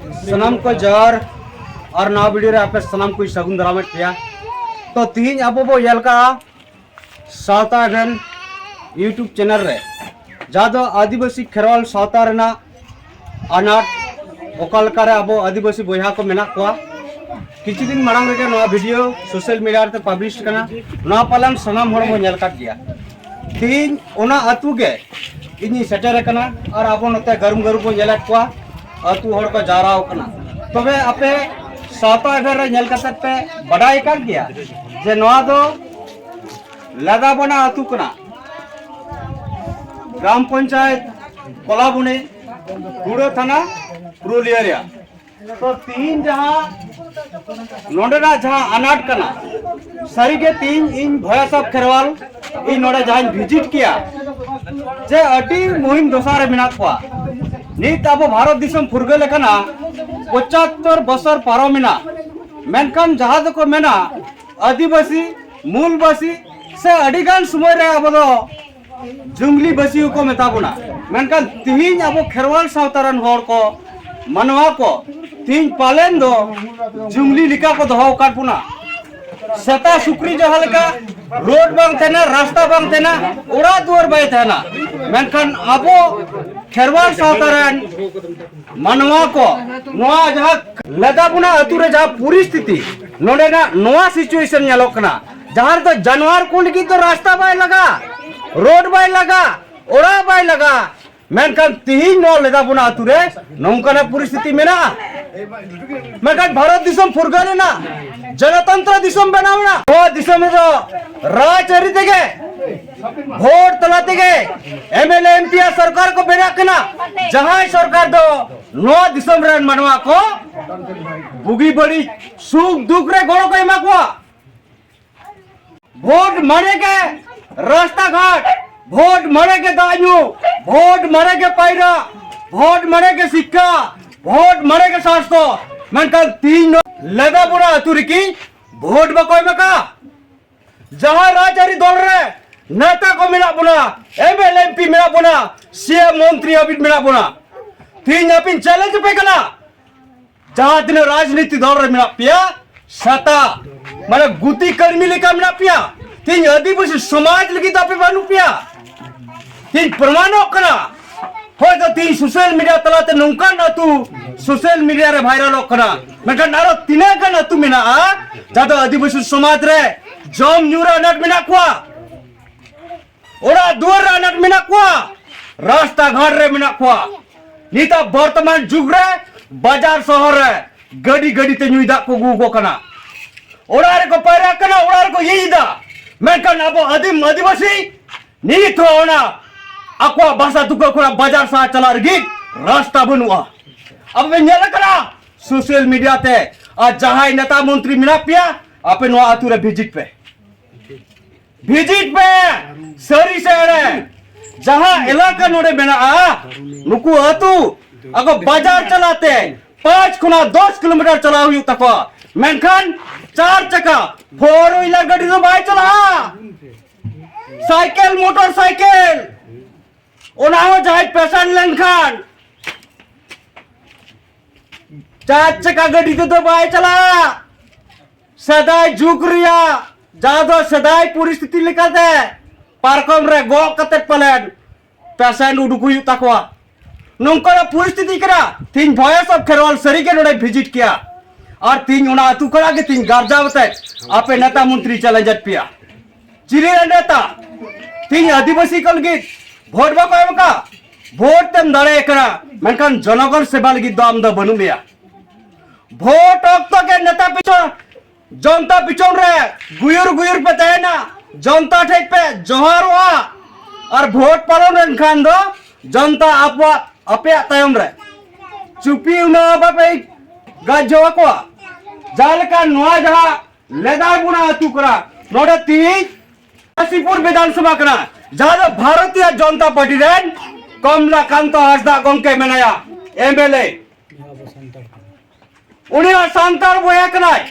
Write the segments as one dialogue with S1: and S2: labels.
S1: सनम को जर और ना वीडियो रे आपे सनम को सगुन दरामत किया तो तीन अब वो यलका सावता एवं यूट्यूब चैनल रे जादो आदिवासी खेरवाल सावता रेना अनाट ओकालका रे अब आदिवासी बोया को मेना कोआ किछि दिन मांग रे नवा वीडियो सोशल मीडिया रे पब्लिश करना नवा पालन सनम हर मो नेल काट गया तीन ओना अतु के इनी सेटर कना और अब नते गरम गरम को नेल कोआ अतु हर को जाराव कना तबे आपे सावता एगर रे नेल कते पे बडाई काट गया जे नवा दो लदा बना अतु कना ग्राम पंचायत कोलाबुने गुड़ो थाना पुरुलिया तो तीन जहाँ नोडेना जहाँ अनाट कना सारी के तीन इन भया सब खेरवाल इन नोडे जहाँ विजिट किया जे अटी मुहिम दोसारे मिना कोआ नीत अब भारत दिसम फुरगल कना 75 बसर पारो मिना मेनकान जहाँ को मेना आदिवासी मूलवासी से अडिगान समय रे अब दो जुंगली बसी को मेताबुना मेनकान तीन अब खेरवाल सावतारन होर को मनवा को तीन पालेन दो जुंगली लिका को दहो काटपुना सता सुक्री जहां लका रोड बांग तेना रास्ता बांग तेना ओड़ा दुआर बाय तेना मेनकान अबो खेरवाल सावतारन मनवा को नोआ जहां लगाबुना अतुरे जहां पूरी स्थिति नोडेना नोआ सिचुएशन नेलोकना जहां तो जानवर कुल की तो रास्ता बाय लगा रोड बाय लगा ओड़ा बाय लगा मेनकान तीन नो लेदा बुना अतुरे नौकना परिस्थिति में ना मेनकान भारत दिसम फुरगले ना जनतंत्र दिसम बनावना वो दिसम में तो राजचरी तेगे वोट तला तेगे एमएलए एमपी सरकार को बेना कना जहां सरकार दो नो दिसम रन मनवा को बुगी बड़ी सुख दुख रे गोड़ो को एमा को वोट मारे के रास्ता घाट वोट मरे के दायु वोट मरे के पायरा वोट मरे के सिक्का वोट मरे के शास्त्र मेनकान तीन लगा बुरा तुर्की वोट बकोय मका जहां राजचारी दल रे नेता को मिला बुना एमएलए एमपी मिला बुना सीएम मंत्री अभी मिला बुना तीन अपिन चैलेंज पे कना जहां दिन राजनीति दल रे मिला पिया सता माने गुती कर्मी लेका मिला पिया तीन आदिवासी समाज लगी तापे बानु पिया तीन प्रमाणों कना हो तो तीन सोशल मीडिया तलाते नौका ना तू सोशल मीडिया रे वायरल कना मेका नारो तीने का ना तू मिना आ जातो आदिवासी समाज रे जम न्यूरा नट मिना कुआ ओरा दुआर नट मिना कुआ रास्ता घाट रे मिना कुआ नीता वर्तमान जुग रे बाजार शहर रे गड़ी गड़ी ते न्यूदा को गु कना ओरा रे को पैरा कना ओरा रे को यही दा मेका नाबो आदिवासी नी तो ओना अक्वा भाषा तुको कोना बाजार सा चला रगी रास्ता बनवा अब मैं नेला करा सोशल मीडिया ते आ जहां नेता मंत्री मिना पिया आपे नो आतुरे विजिट पे सरी सेड़े जहां इलाका नोडे मेना आ नुकु आतु अगो बाजार चलाते 5 खुना 10 किलोमीटर चला हुई तको मेनखान 4 चक्का 4 व्हीलर गाड़ी तो बाय चला साइकिल मोटरसाइकिल ओनाहो जहाज पेशेंट लेनखान 4 चक्का गाड़ी तो बाय चला सदाई जुग रिया जादो सदाई परिस्थिति लिखाते पार्कम रे गो कते पलेन पेशेंट उडुकु तकवा नंका परिस्थिति करा तीन भय सब खेरवाल सरी के नोडे विजिट किया और तीन उना अतु करा के तीन गार्जावते आपे नेता मंत्री चले जट पिया चिरे नेता तीन आदिवासी कल गीत भोट बा कोय मका भोट तम दड़े करा मेनकान जनगण सेवा लगी दाम द बनु मिया भोट अक्त के नेता पिछो जनता पिछोन रे गुयुर गुयुर पे तेना जनता ठेक पे जोहार वा और भोट पालन रन खान दो जनता आपवा अपे तयम रे चुपी उना बापे गाजवा को जाल का नोआ जहा लेदार बुना अतु करा नोडे तीन काशीपुर विधानसभा करा जहां भारतीय जनता पार्टी रेन कमलाकांत हासदा गंके मेनाया एमएलए उनी सांतार बोया कनाय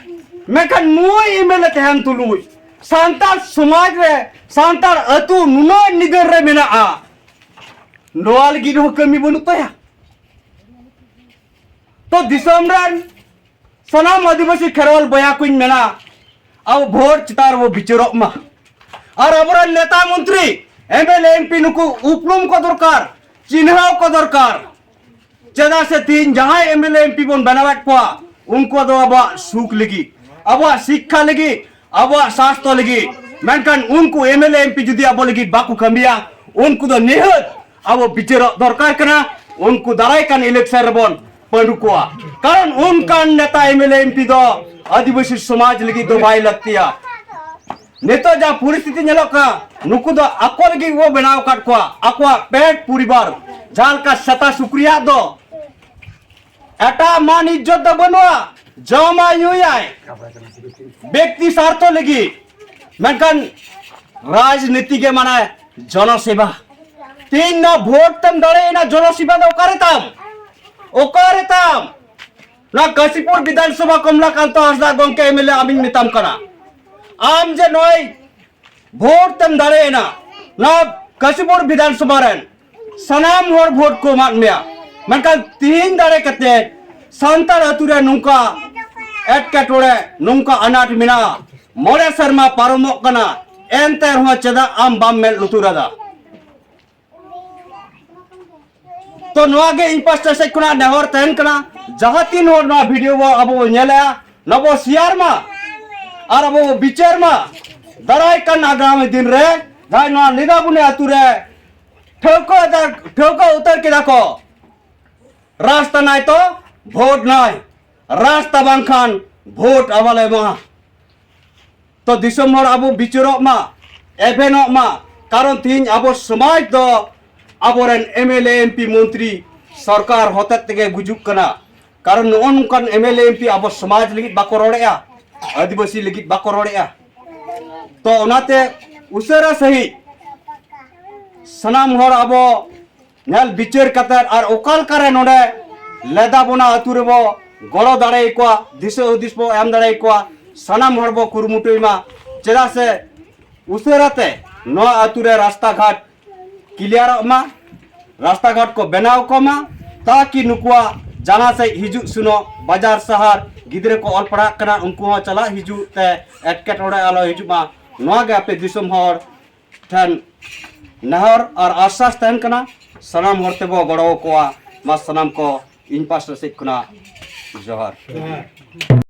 S1: मेखन नुई एमएलए तहन तुलुई सांतार समाज रे सांतार अतु नुनो निगर रे मेना आ नोआल गिरो कमी बनु तया तो तो दिसम रन सनाम आदिवासी खेरवाल बया कुछ मेना अब भोट चितार वो बिचरो मा और अब नेता मंत्री एमएलए एमपी नुकु उपलुम को दरकार चिन्हाव को दरकार चेदा से तीन जहां एमएलए एमपी बन बनावट पा उनको दो अब सुख लगी अब शिक्षा लगी अब स्वास्थ्य लगी मेनकान उनको एमएलए एमपी जुदी अब लगी बाकू कमिया उनको दो निहत अब बिचरो दरकार करना उनको दाराय कान इलेक्शन रबन पंडुकुआ कारण उनका नेता एमएलए एमपी दो आदिवासी समाज लगी दो भाई लगतिया नेतो जा परिस्थिति नेलोका नुकु दो आको लगी वो बनाव काट को आको पेट परिवार जाल का सता शुक्रिया दो एटा मान इज्जत दो बनवा जमा युयाय व्यक्ति स्वार्थ लगी मेनकान राजनीति के माने जनसेवा तीन ना भोट तम दड़े ना जनसेवा दो ओकारेताम ना काशीपुर विधानसभा कमलाकांत हांसदा गंके एमएलए आमिन मिताम कना आम जे नय भोट तम दड़े ना काशीपुर विधानसभा रेन सनाम हर भोट को मान मेया मेनकान तीन दड़े कते सांतार अतुरे नुंका एटकेटोड़े नुंका अनाट मिना मोरे शर्मा पारमोक कना एनते रहा चेदा आम बाम मेल लुतुरादा तो नोगे इंपास्टर से कुना नेहर तहन कना जहां तीन होर ना वीडियो वो अब नेला नबो सियार मा और अब बिचार मा दराय कन आगामी दिन रे जाय ना लिदा बुने अतुरे ठोको उतर के देखो रास्ता नाय तो भोट नाय रास्ता बांखान भोट अवले मा तो दिसम हर अब बिचरो मा एभेनो मा कारण तीन अब समाज दो आबोरेन एमएलए एमपी मंत्री सरकार होते तेगे गुजुक कना कारण नोनकान एमएलए एमपी अब समाज लगी बाको रोड़ेया आदिवासी लगी बाको रोड़ेया तो ओनाते उसेरा सही सनाम हर अब नेल बिचार कतर और ओकाल करे नोडे लेदा बोना अतुरे बो गड़ो दाड़े को दिशा उदिस बो एम दाड़े को सनाम हर बो कुरुमुटुमा चेदा से उसेराते नो अतुरे रास्ता घाट क्लियर मा रास्ता घाट को बनाव को मा ताकि नुकुआ जाना से हिजु सुनो बाजार शहर गिदरे को ऑल पढ़ा कना उनको चला हिजु ते एटकेटोड़े आलो हिजु मा नोआ गे आपे दिसम हर ठन नहर और आश्वास तहन कना सनाम हरते बो गड़ो को मा सनाम को इन पास से कुना जोहर।